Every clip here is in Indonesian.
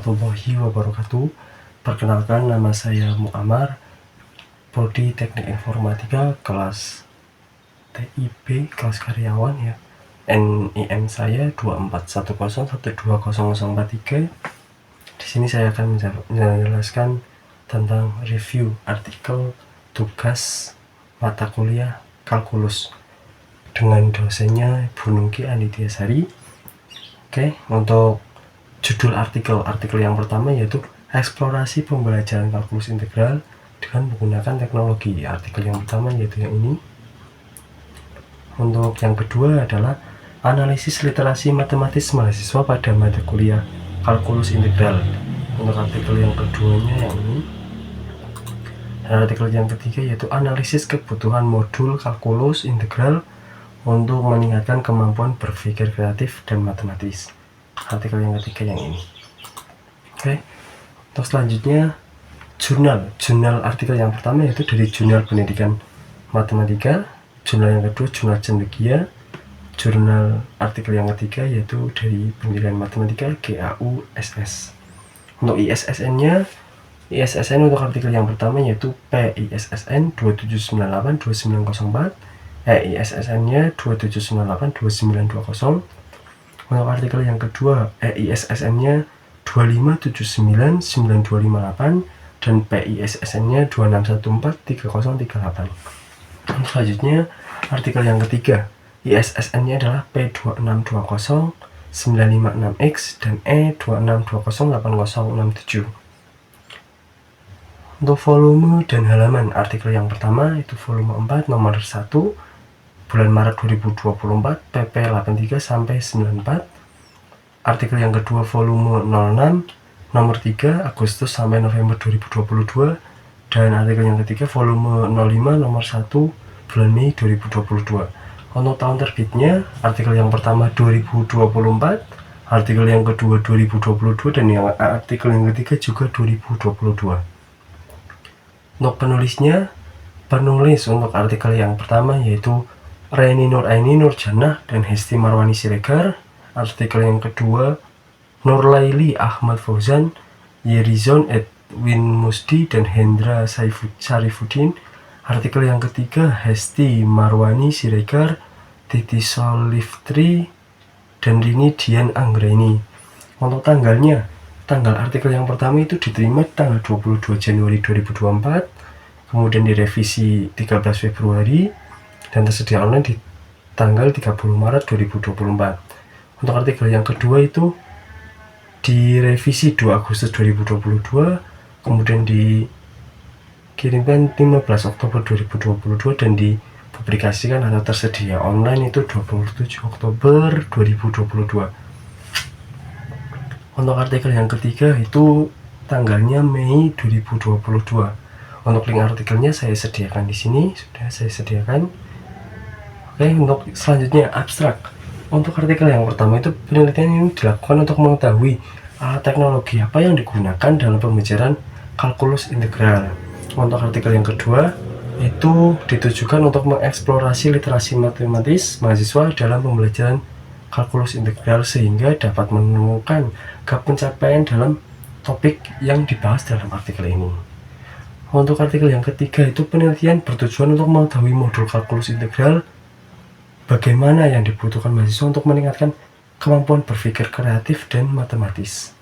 warahmatullahi wabarakatuh. Perkenalkan, nama saya Muammar, Prodi Teknik Informatika kelas TIB, kelas karyawan ya. NIM saya 24101200043. Di sini saya akan menjelaskan tentang review artikel tugas mata kuliah kalkulus dengan dosennya Bu Nungki Andityasari. Oke, untuk judul artikel yang pertama yaitu eksplorasi pembelajaran kalkulus integral dengan menggunakan teknologi. Artikel yang pertama yaitu yang ini. Untuk yang kedua adalah analisis literasi matematis mahasiswa pada mata kuliah kalkulus integral. Untuk artikel yang keduanya yang ini. Dan artikel yang ketiga yaitu analisis kebutuhan modul kalkulus integral untuk meningkatkan kemampuan berpikir kreatif dan matematis. Artikel yang ketiga yang ini. Oke, untuk selanjutnya jurnal artikel yang pertama yaitu dari Jurnal Pendidikan Matematika, jurnal yang kedua Jurnal Cendekia, jurnal artikel yang ketiga yaitu dari Pendidikan Matematika GAUSS. Untuk ISSN-nya, untuk artikel yang pertama yaitu PISSN 27982904, EISSN-nya 27982920. Untuk artikel yang kedua, EISSN-nya 257992258 dan PISSN-nya 26143038. Untuk selanjutnya, artikel yang ketiga, ISSN-nya adalah P2620956X dan E262080067. Untuk volume dan halaman, artikel yang pertama itu volume 4 nomor 1 bulan Maret 2024 PP 83 sampai 94. Artikel yang kedua volume 06 nomor 3 Agustus sampai November 2022 dan artikel yang ketiga volume 05 nomor 1 bulan Mei 2022. Untuk tahun terbitnya, artikel yang pertama 2024, artikel yang kedua 2022 dan yang artikel yang ketiga juga 2022. Untuk penulis untuk artikel yang pertama yaitu Reni Nuraini Nurjannah dan Hesti Marwani Siregar. Artikel yang kedua Nurlaili Ahmad Fauzan, Yerizon Edwin Musdi dan Hendra Sarifuddin. Artikel yang ketiga Hesti Marwani Siregar, Titi Soliftri dan Rini Dian Anggreni. Untuk tanggal artikel yang pertama itu diterima tanggal 22 Januari 2024, kemudian direvisi 13 Februari dan tersedia online di tanggal 30 Maret 2024. Untuk artikel yang kedua itu direvisi 2 Agustus 2022, kemudian dikirimkan 15 Oktober 2022 dan dipublikasikan atau tersedia online itu 27 Oktober 2022. Untuk artikel yang ketiga itu tanggalnya Mei 2022. Untuk link artikelnya saya sediakan di sini, sudah saya sediakan. Oke, untuk selanjutnya abstrak. Untuk artikel yang pertama itu penelitian ini dilakukan untuk mengetahui alat teknologi apa yang digunakan dalam pembelajaran kalkulus integral. Untuk artikel yang kedua itu ditujukan untuk mengeksplorasi literasi matematis mahasiswa dalam pembelajaran kalkulus integral sehingga dapat menemukan gap pencapaian dalam topik yang dibahas dalam artikel ini. Untuk artikel yang ketiga itu penelitian bertujuan untuk mengetahui modul kalkulus integral, bagaimana yang dibutuhkan mahasiswa untuk meningkatkan kemampuan berpikir kreatif dan matematis.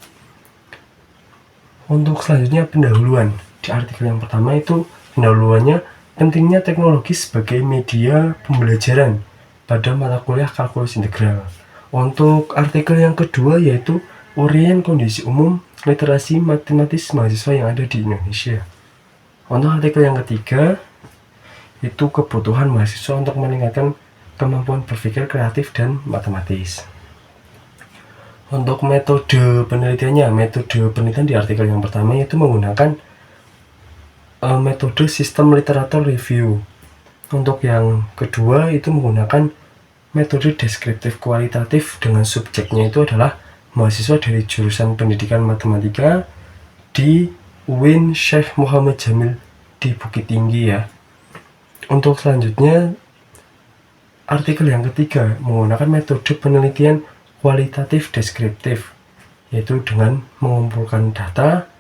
Untuk selanjutnya pendahuluan. Di artikel yang pertama itu pendahuluannya pentingnya teknologi sebagai media pembelajaran pada mata kuliah kalkulus integral. Untuk artikel yang kedua yaitu uraian kondisi umum literasi matematis mahasiswa yang ada di Indonesia. Untuk artikel yang ketiga itu kebutuhan mahasiswa untuk meningkatkan kemampuan berpikir kreatif dan matematis. Untuk metode penelitian di artikel yang pertama yaitu menggunakan metode sistem literatur review. Untuk yang kedua itu menggunakan metode deskriptif kualitatif dengan subjeknya itu adalah mahasiswa dari jurusan Pendidikan Matematika di UIN Syekh Muhammad Jamil di Bukit Tinggi ya. Untuk selanjutnya artikel yang ketiga menggunakan metode penelitian kualitatif deskriptif yaitu dengan mengumpulkan data,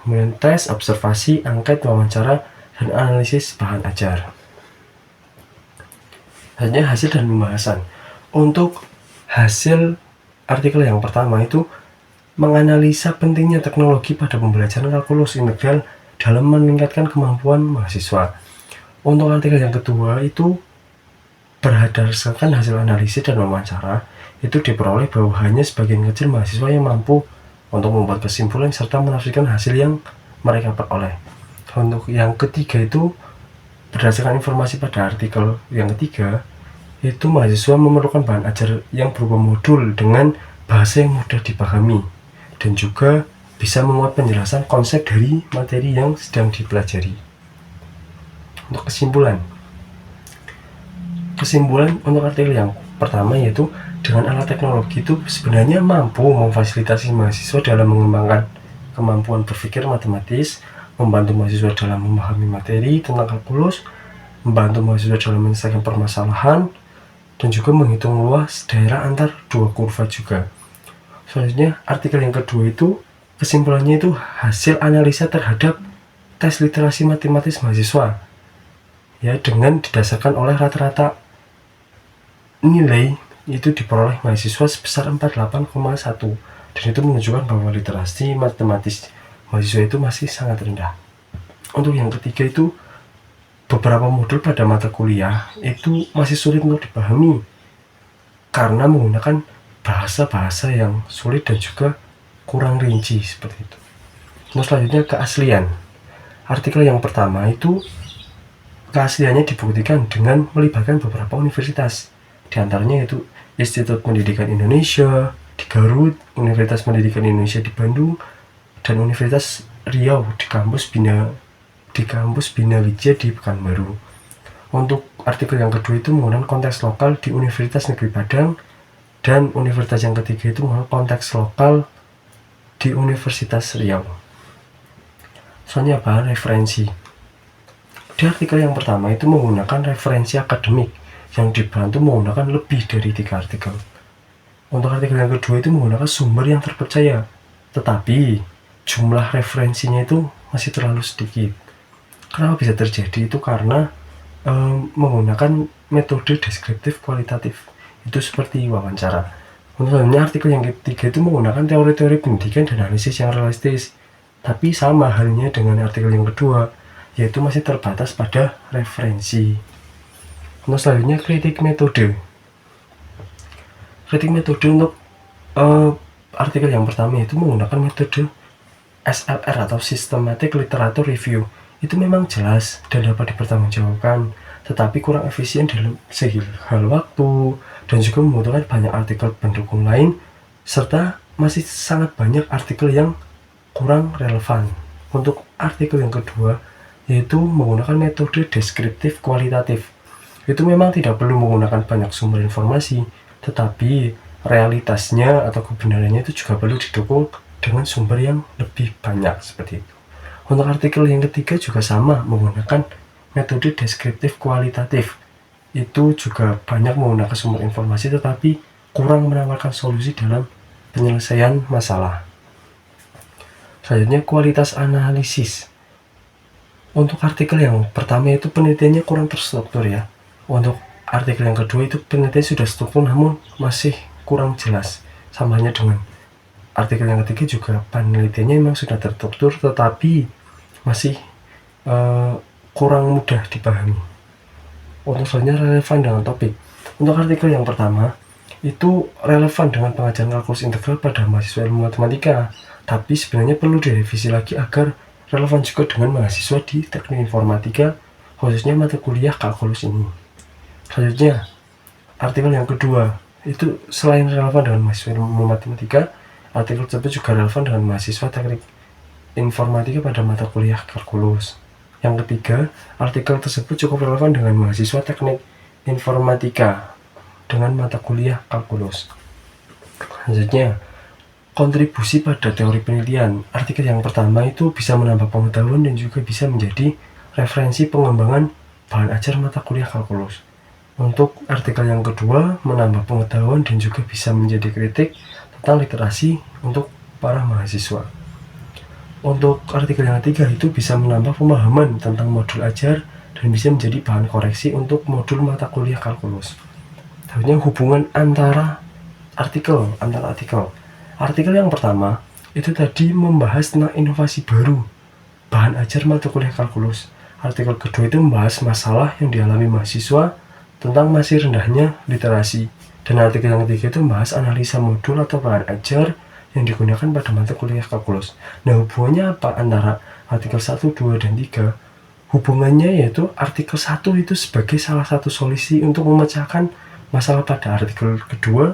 kemudian tes, observasi, angket, wawancara, dan analisis bahan ajar. Hanya hasil dan pembahasan. Untuk hasil artikel yang pertama itu menganalisa pentingnya teknologi pada pembelajaran kalkulus integral dalam meningkatkan kemampuan mahasiswa. Untuk artikel yang kedua itu berdasarkan hasil analisis dan wawancara, itu diperoleh bahwa hanya sebagian kecil mahasiswa yang mampu untuk membuat kesimpulan serta menafsirkan hasil yang mereka peroleh. Untuk yang ketiga itu berdasarkan informasi pada artikel yang ketiga, itu mahasiswa memerlukan bahan ajar yang berupa modul dengan bahasa yang mudah dipahami dan juga bisa memuat penjelasan konsep dari materi yang sedang dipelajari. Untuk kesimpulan untuk artikel yang pertama yaitu dengan alat teknologi itu sebenarnya mampu memfasilitasi mahasiswa dalam mengembangkan kemampuan berpikir matematis, membantu mahasiswa dalam memahami materi tentang kalkulus, membantu mahasiswa dalam menyelesaikan permasalahan, dan juga menghitung luas daerah antar dua kurva juga. Selanjutnya artikel yang kedua itu kesimpulannya itu hasil analisa terhadap tes literasi matematis mahasiswa, ya, dengan didasarkan oleh rata-rata nilai itu diperoleh mahasiswa sebesar 48,1, dan itu menunjukkan bahwa literasi matematis mahasiswa itu masih sangat rendah. Untuk yang ketiga itu beberapa modul pada mata kuliah itu masih sulit untuk dipahami karena menggunakan bahasa-bahasa yang sulit dan juga kurang rinci seperti itu. Nah, selanjutnya keaslian. Artikel yang pertama itu keasliannya dibuktikan dengan melibatkan beberapa universitas. Di antaranya yaitu Institut Pendidikan Indonesia di Garut, Universitas Pendidikan Indonesia di Bandung, dan Universitas Riau di kampus Bina Wijaya di Pekanbaru. Untuk artikel yang kedua itu menggunakan konteks lokal di Universitas Negeri Padang, dan universitas yang ketiga itu menggunakan konteks lokal di Universitas Riau. Soalnya bahan referensi. Di artikel yang pertama itu menggunakan referensi akademik yang dibantu menggunakan lebih dari 3 artikel. Untuk artikel yang kedua itu menggunakan sumber yang terpercaya, tetapi jumlah referensinya itu masih terlalu sedikit. Kenapa bisa terjadi? Itu karena menggunakan metode deskriptif kualitatif, itu seperti wawancara. Untuk artikel yang ketiga itu menggunakan teori-teori pendidikan dan analisis yang realistis, tapi sama halnya dengan artikel yang kedua, yaitu masih terbatas pada referensi. Untuk selanjutnya kritik metode. Kritik metode untuk artikel yang pertama itu menggunakan metode SLR atau Systematic Literature Review. Itu memang jelas dan dapat dipertanggungjawabkan, tetapi kurang efisien dalam segi hal waktu dan juga membutuhkan banyak artikel pendukung lain, serta masih sangat banyak artikel yang kurang relevan. Untuk artikel yang kedua yaitu menggunakan metode deskriptif kualitatif. Itu memang tidak perlu menggunakan banyak sumber informasi, tetapi realitasnya atau kebenarannya itu juga perlu didukung dengan sumber yang lebih banyak seperti itu. Untuk artikel yang ketiga juga sama, menggunakan metode deskriptif kualitatif. Itu juga banyak menggunakan sumber informasi tetapi kurang menawarkan solusi dalam penyelesaian masalah. Selanjutnya kualitas analisis. Untuk artikel yang pertama itu penelitiannya kurang terstruktur ya. Untuk artikel yang kedua itu penelitian sudah struktur namun masih kurang jelas. Sama halnya dengan artikel yang ketiga juga penelitiannya memang sudah terstruktur tetapi masih kurang mudah dipahami. Untuk selanjutnya relevan dengan topik. Untuk artikel yang pertama itu relevan dengan pengajaran kalkulus integral pada mahasiswa ilmu matematika, tapi sebenarnya perlu direvisi lagi agar relevan juga dengan mahasiswa di teknik informatika, khususnya mata kuliah kalkulus ini. Selanjutnya artikel yang kedua itu selain relevan dengan mahasiswa ilmu matematika, artikel tersebut juga relevan dengan mahasiswa teknik informatika pada mata kuliah kalkulus. Yang ketiga, artikel tersebut cukup relevan dengan mahasiswa teknik informatika dengan mata kuliah kalkulus. Selanjutnya, kontribusi pada teori penelitian. Artikel yang pertama itu bisa menambah pengetahuan dan juga bisa menjadi referensi pengembangan bahan ajar mata kuliah kalkulus. Untuk artikel yang kedua, menambah pengetahuan dan juga bisa menjadi kritik tentang literasi untuk para mahasiswa. Untuk artikel yang ketiga itu bisa menambah pemahaman tentang modul ajar dan bisa menjadi bahan koreksi untuk modul mata kuliah kalkulus. Selanjutnya hubungan antara artikel. Artikel yang pertama itu tadi membahas tentang inovasi baru bahan ajar mata kuliah kalkulus. Artikel kedua itu membahas masalah yang dialami mahasiswa tentang masih rendahnya literasi. Dan artikel yang ketiga itu membahas analisa modul atau bahan ajar yang digunakan pada mata kuliah kalkulus. Nah, hubungannya apa antara artikel 1, 2, dan 3? Hubungannya yaitu artikel 1 itu sebagai salah satu solusi untuk memecahkan masalah pada artikel kedua,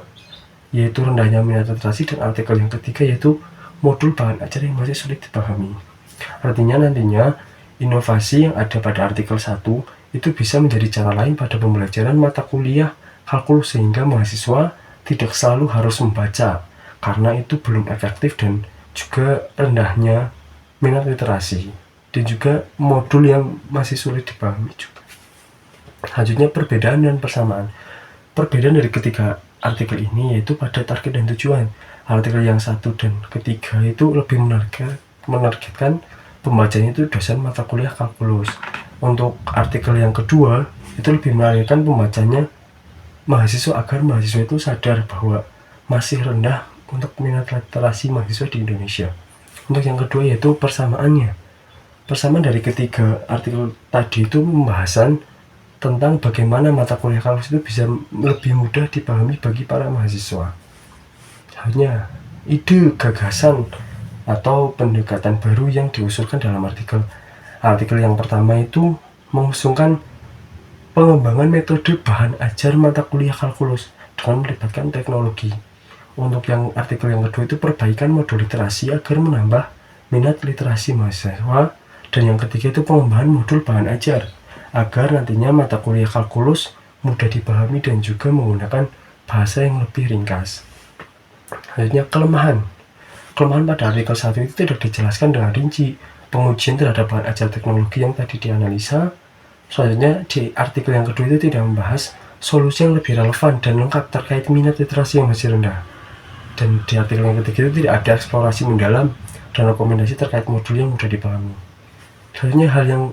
yaitu rendahnya minat literasi, dan artikel yang ketiga yaitu modul bahan ajar yang masih sulit dipahami. Artinya nantinya inovasi yang ada pada artikel 1 itu bisa menjadi cara lain pada pembelajaran mata kuliah kalkulus sehingga mahasiswa tidak selalu harus membaca karena itu belum efektif dan juga rendahnya minat literasi dan juga modul yang masih sulit dipahami juga. Selanjutnya perbedaan dan persamaan. Perbedaan dari ketiga artikel ini yaitu pada target dan tujuan. Artikel yang 1 dan ketiga itu lebih menargetkan pembacanya itu dosen mata kuliah kalkulus. Untuk artikel yang kedua itu lebih menargetkan pembacanya mahasiswa agar mahasiswa itu sadar bahwa masih rendah untuk minat literasi mahasiswa di Indonesia. Untuk yang kedua yaitu persamaannya. Persamaan dari ketiga artikel tadi itu pembahasan tentang bagaimana mata kuliah kalkulus itu bisa lebih mudah dipahami bagi para mahasiswa. Hanya ide, gagasan, atau pendekatan baru yang diusulkan dalam artikel. Artikel yang pertama itu mengusungkan pengembangan metode bahan ajar mata kuliah kalkulus dengan melibatkan teknologi. Untuk yang artikel yang kedua itu perbaikan modul literasi agar menambah minat literasi mahasiswa, dan yang ketiga itu pengembangan modul bahan ajar agar nantinya mata kuliah kalkulus mudah dipahami dan juga menggunakan bahasa yang lebih ringkas. Selanjutnya kelemahan pada artikel 1 itu tidak dijelaskan dengan rinci pengujian terhadap bahan ajar teknologi yang tadi dianalisa. Selanjutnya di artikel yang kedua itu tidak membahas solusi yang lebih relevan dan lengkap terkait minat literasi yang masih rendah. Dan di artikel yang ketiga itu tidak ada eksplorasi mendalam dan rekomendasi terkait modul yang mudah dipahami. Selanjutnya hal yang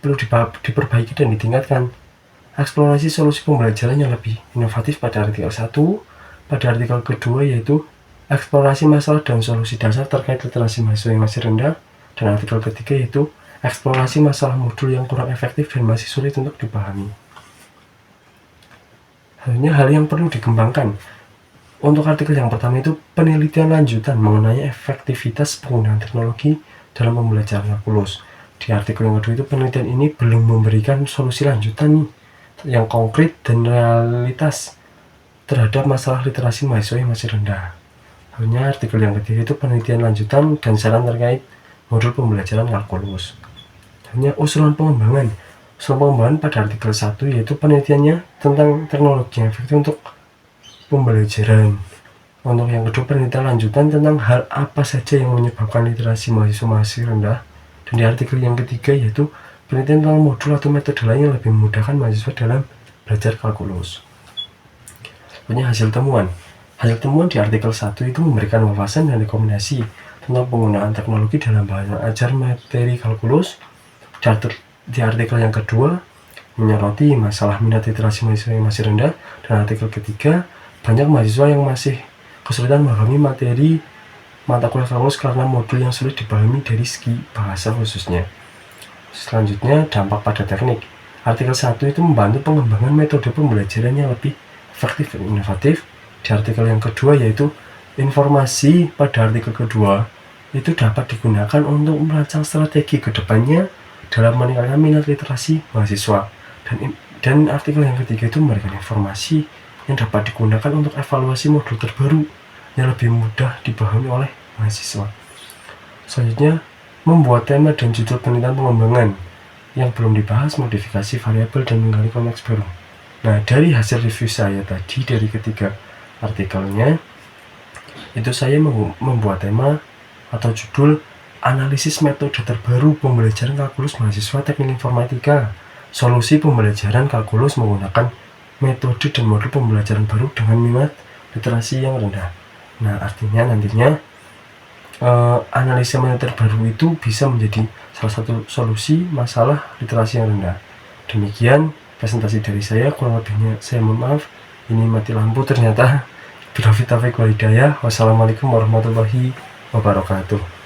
perlu diperbaiki dan ditingkatkan. Eksplorasi solusi pembelajaran yang lebih inovatif pada artikel 1. Pada artikel kedua yaitu eksplorasi masalah dan solusi dasar terkait literasi mahasiswa yang masih rendah. Dan artikel ketiga yaitu eksplorasi masalah modul yang kurang efektif dan masih sulit untuk dipahami. Selanjutnya hal yang perlu dikembangkan. Untuk artikel yang pertama itu penelitian lanjutan mengenai efektivitas penggunaan teknologi dalam pembelajaran kalkulus. Di artikel yang kedua itu penelitian ini belum memberikan solusi lanjutan yang konkret dan realitas terhadap masalah literasi mahasiswa yang masih rendah. Hanya artikel yang ketiga itu penelitian lanjutan dan saran terkait modul pembelajaran kalkulus. Hanya usulan pengembangan pada artikel 1 yaitu penelitiannya tentang teknologi yang efektif untuk pembelajaran. Untuk yang kedua penelitian lanjutan tentang hal apa saja yang menyebabkan literasi mahasiswa masih rendah. Dan di artikel yang ketiga yaitu penelitian tentang modul atau metode lain yang lebih memudahkan mahasiswa dalam belajar kalkulus. Punya hasil temuan di artikel 1 itu memberikan wawasan dan rekomendasi tentang penggunaan teknologi dalam bahan ajar materi kalkulus. Di artikel yang kedua menyoroti masalah minat literasi mahasiswa yang masih rendah. Dan artikel ketiga banyak mahasiswa yang masih kesulitan memahami materi mata kuliah kalkulus karena modul yang sulit dipahami dari segi bahasa khususnya. Selanjutnya dampak pada teknik. Artikel 1 itu membantu pengembangan metode pembelajaran yang lebih efektif dan inovatif. Di artikel yang kedua yaitu informasi pada artikel kedua itu dapat digunakan untuk merancang strategi ke depannya dalam meningkatkan minat literasi mahasiswa. Dan artikel yang ketiga itu memberikan informasi yang dapat digunakan untuk evaluasi modul terbaru yang lebih mudah dipahami oleh mahasiswa. Selanjutnya membuat tema dan judul penelitian pengembangan yang belum dibahas, modifikasi variabel dan menggali konteks baru. Nah, dari hasil review saya tadi dari ketiga artikelnya itu saya membuat tema atau judul analisis metode terbaru pembelajaran kalkulus mahasiswa teknik informatika, solusi pembelajaran kalkulus menggunakan metode dan modul pembelajaran baru dengan minat literasi yang rendah. Nah, artinya nantinya analisa metode terbaru itu bisa menjadi salah satu solusi masalah literasi yang rendah. Demikian presentasi dari saya, kurang lebihnya saya mohon maaf. Ini mati lampu ternyata. Billahi taufiq wal hidayah. Wassalamualaikum warahmatullahi wabarakatuh.